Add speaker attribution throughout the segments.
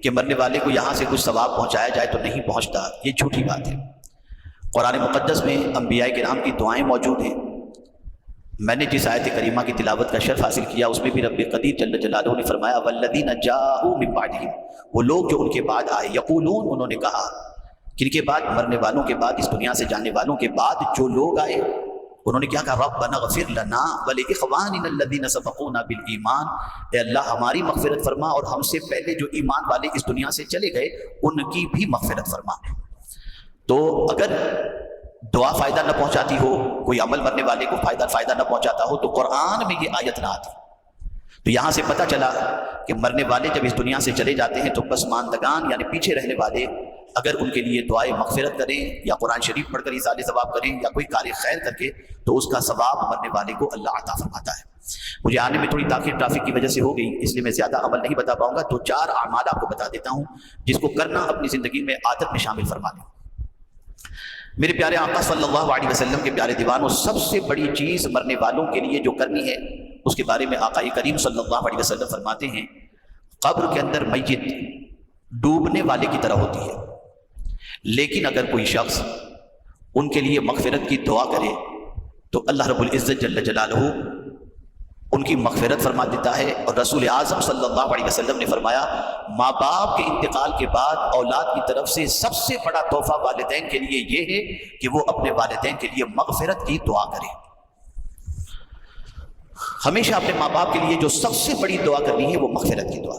Speaker 1: کہ مرنے والے کو یہاں سے کچھ ثواب پہنچایا جائے تو نہیں پہنچتا، یہ جھوٹی بات ہے۔ قرآن مقدس میں انبیاء کرام کی دعائیں موجود ہیں۔ میں نے جس آیت کریمہ کی تلاوت کا شرف حاصل کیا اس میں بھی رب قدیر جل جلالہ نے فرمایا والذین جاءوا من بعدہم، وہ لوگ جو ان کے بعد آئے، یقولون، انہوں نے کہا، کن کے بعد؟ مرنے والوں کے بعد، اس دنیا سے جانے والوں کے بعد جو لوگ آئے انہوں نے کیا کہا؟ ربنا اغفر لنا ولاخواننا الذین سبقونا بالایمان، اے اللہ ہماری مغفرت فرما اور ہم سے پہلے جو ایمان والے اس دنیا سے چلے گئے ان کی بھی مغفرت فرما۔ تو اگر دعا فائدہ نہ پہنچاتی ہو، کوئی عمل مرنے والے کو فائدہ نہ پہنچاتا ہو تو قرآن میں یہ آیت نہ آتی۔ تو یہاں سے پتہ چلا کہ مرنے والے جب اس دنیا سے چلے جاتے ہیں تو پسماندگان یعنی پیچھے رہنے والے اگر ان کے لیے دعائے مغفرت کریں یا قرآن شریف پڑھ کر ایصال ثواب کریں یا کوئی کار خیر کر کے تو اس کا ثواب مرنے والے کو اللہ عطا فرماتا ہے۔ مجھے آنے میں تھوڑی تاخیر ٹریفک کی وجہ سے ہو گئی، اس لیے میں زیادہ عمل نہیں بتا پاؤں گا، تو 4 اعمال آپ کو بتا دیتا ہوں جس کو کرنا اپنی زندگی میں عادت میں شامل فرما لیں۔ میرے پیارے آقا صلی اللہ علیہ وسلم کے پیارے دیوانوں، سب سے بڑی چیز مرنے والوں کے لیے جو کرنی ہے اس کے بارے میں آقا کریم صلی اللہ علیہ وسلم فرماتے ہیں، قبر کے اندر میت ڈوبنے والے کی طرح ہوتی ہے، لیکن اگر کوئی شخص ان کے لیے مغفرت کی دعا کرے تو اللہ رب العزت جل جلالہ ان کی مغفرت فرما دیتا ہے۔ اور رسول اعظم صلی اللہ علیہ وسلم نے فرمایا ماں باپ کے انتقال کے بعد اولاد کی طرف سے سب سے بڑا تحفہ والدین کے لیے یہ ہے کہ وہ اپنے والدین کے لیے مغفرت کی دعا کریں۔ ہمیشہ اپنے ماں باپ کے لیے جو سب سے بڑی دعا کرنی ہے وہ مغفرت کی دعا۔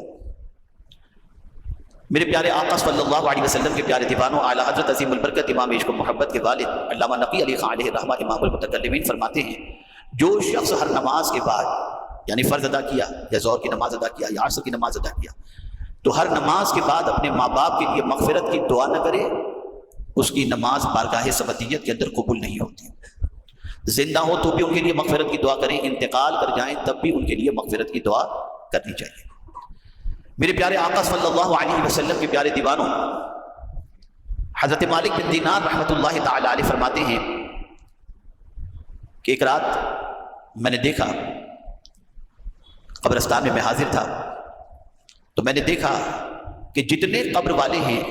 Speaker 1: میرے پیارے آقا صلی اللہ علیہ وسلم کے پیارے دیوانوں، اعلیٰ حضرت عظیم البرکت امام عشق و محبت کے والد علامہ نقی علی خان علیہ رحمہ امام المتکلمین فرماتے ہیں جو شخص ہر نماز کے بعد یعنی فرض ادا کیا یا ظہر کی نماز ادا کیا یا عصر کی نماز ادا کیا تو ہر نماز کے بعد اپنے ماں باپ کے لیے مغفرت کی دعا نہ کرے، اس کی نماز بارگاہ سبتیت کے اندر قبول نہیں ہوتی۔ زندہ ہو تو بھی ان کے لیے مغفرت کی دعا کریں، انتقال کر جائیں تب بھی ان کے لیے مغفرت کی دعا کرنی چاہیے۔ میرے پیارے آقا صلی اللہ علیہ وسلم کے پیارے دیوانوں، حضرت مالک بن دینار رحمۃ اللہ تعالی علیہ فرماتے ہیں کہ ایک رات میں نے دیکھا، قبرستان میں حاضر تھا تو میں نے دیکھا کہ جتنے قبر والے ہیں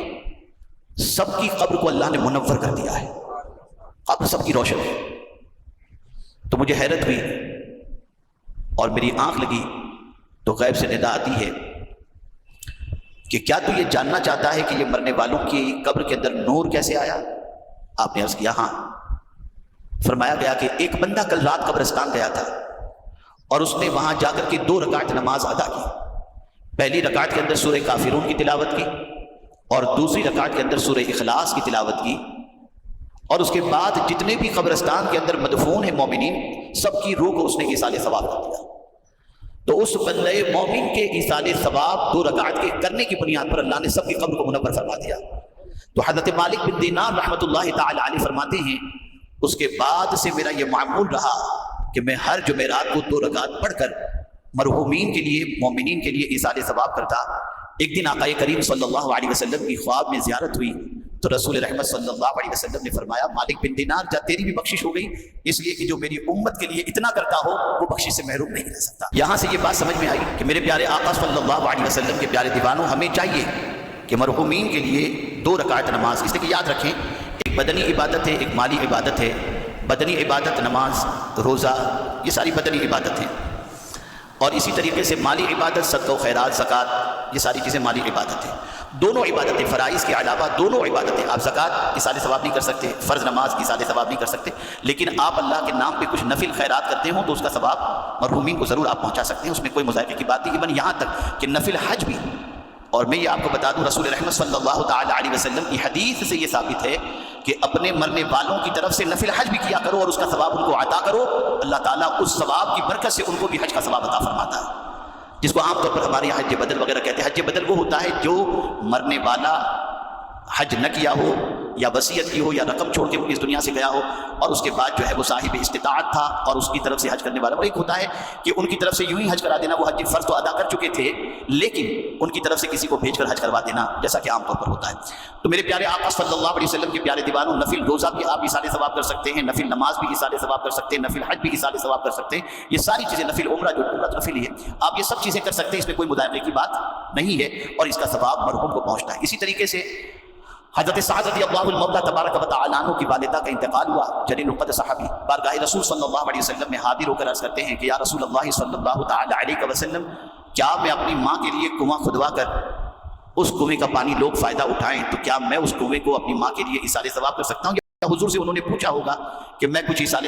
Speaker 1: سب کی قبر کو اللہ نے منور کر دیا ہے، قبر سب کی روشن ہے۔ تو مجھے حیرت ہوئی اور میری آنکھ لگی تو غیب سے ندا آتی ہے کہ کیا تو یہ جاننا چاہتا ہے کہ یہ مرنے والوں کی قبر کے اندر نور کیسے آیا؟ آپ نے عرض کیا ہاں۔ فرمایا گیا کہ ایک بندہ کل رات قبرستان گیا تھا اور اس نے وہاں جا کر کے 2 رکعت نماز ادا کی۔ پہلی رکعت کے اندر سورہ کافرون کی تلاوت کی اور دوسری رکعت کے اندر سورہ اخلاص کی تلاوت کی، اور اس کے بعد جتنے بھی قبرستان کے اندر مدفون ہیں مومنین سب کی روح کو اس نے ایصال ثواب کر دیا۔ تو اس بندے مومن کے ایصال ثواب 2 رکعت کے کرنے کی بنیاد پر اللہ نے سب کی قبر کو منور فرما دیا۔ تو حضرت مالک بن دینار رحمۃ اللہ تعالی علیہ فرماتے ہیں اس کے بعد سے میرا یہ معمول رہا کہ میں ہر جمعرات کو 2 رکعت پڑھ کر مرحومین کے لیے مومنین کے لیے ایصال ثواب کرتا۔ ایک دن آقا کریم صلی اللہ علیہ وسلم کی خواب میں زیارت ہوئی تو رسول رحمت صلی اللہ علیہ وسلم نے فرمایا مالک بن دینار جا تیری بھی بخشش ہو گئی، اس لیے کہ جو میری امت کے لیے اتنا کرتا ہو وہ بخشش سے محروم نہیں رہ سکتا۔ یہاں سے یہ بات سمجھ میں آئی کہ میرے پیارے آقا صلی اللہ علیہ وسلم کے پیارے دیوانوں، ہمیں چاہیے کہ مرحومین کے لیے 2 رکعت نماز، اس لیے کہ یاد رکھیں ایک بدنی عبادت ہے، ایک مالی عبادت ہے۔ بدنی عبادت نماز، روزہ، یہ ساری بدنی عبادت ہیں، اور اسی طریقے سے مالی عبادت صدقہ و خیرات، زکوٰۃ، یہ ساری چیزیں مالی عبادت ہیں۔ دونوں عبادتیں، فرائض کے علاوہ دونوں عبادتیں، آپ زکوٰۃ ایصال ثواب نہیں کر سکتے، فرض نماز ایصال ثواب نہیں کر سکتے، لیکن آپ اللہ کے نام پہ کچھ نفل خیرات کرتے ہوں تو اس کا ثواب مرحومین کو ضرور آپ پہنچا سکتے ہیں، اس میں کوئی مذائقے کی بات نہیں۔ ایون یہاں تک کہ نفل حج بھی، اور میں یہ آپ کو بتا دوں رسول رحمت صلی اللہ تعالی علیہ وسلم کی حدیث سے یہ ثابت ہے کہ اپنے مرنے والوں کی طرف سے نفل حج بھی کیا کرو اور اس کا ثواب ان کو عطا کرو، اللہ تعالیٰ اس ثواب کی برکت سے ان کو بھی حج کا ثواب عطا فرماتا ہے، جس کو عام طور پر ہمارے یہاں حج بدل وغیرہ کہتے ہیں۔ حج بدل وہ ہوتا ہے جو مرنے والا حج نہ کیا ہو یا وصیت کی ہو یا رقم چھوڑ کے اس دنیا سے گیا ہو اور اس کے بعد جو ہے وہ صاحب استطاعت تھا اور اس کی طرف سے حج کرنے والا. اور ایک ہوتا ہے کہ ان کی طرف سے یوں ہی حج کرا دینا, وہ حج فرض تو ادا کر چکے تھے لیکن ان کی طرف سے کسی کو بھیج کر حج کروا دینا, جیسا کہ عام طور پر ہوتا ہے. تو میرے پیارے آقا صلی اللہ علیہ وسلم کے پیارے دیوانوں, نفل روزہ بھی آپ ایصال ثواب کر سکتے ہیں, نفل نماز بھی ایصال ثواب کر سکتے ہیں, نفل حج بھی ایصال ثواب کر سکتے ہیں. یہ ساری چیزیں, نفل عمرہ جو عمرہ نفل ہی ہے, آپ یہ سب چیزیں کر سکتے ہیں, اس میں کوئی مداخلے کی بات نہیں ہے اور اس کا ثواب مرحوم کو پہنچتا ہے. اسی طریقے سے حضرت سعد رضی اللہ المولا تبارک و تعالی عنہ کی والدہ کا انتقال ہوا, جلیل القدر صحابی بارگاہ رسول صلی اللہ علیہ وسلم میں حاضر ہو کر عرض کرتے ہیں کہ یا رسول اللہ صلی اللہ تعالی علیہ وسلم, کیا میں اپنی ماں کے لیے کنواں کھدوا کر اس کنویں کا پانی لوگ فائدہ اٹھائیں تو کیا میں اس کنویں کو اپنی ماں کے لیے ایصال ثواب کر سکتا ہوں؟ یا حضور سے انہوں نے پوچھا ہوگا کہ میں کچھ ایصال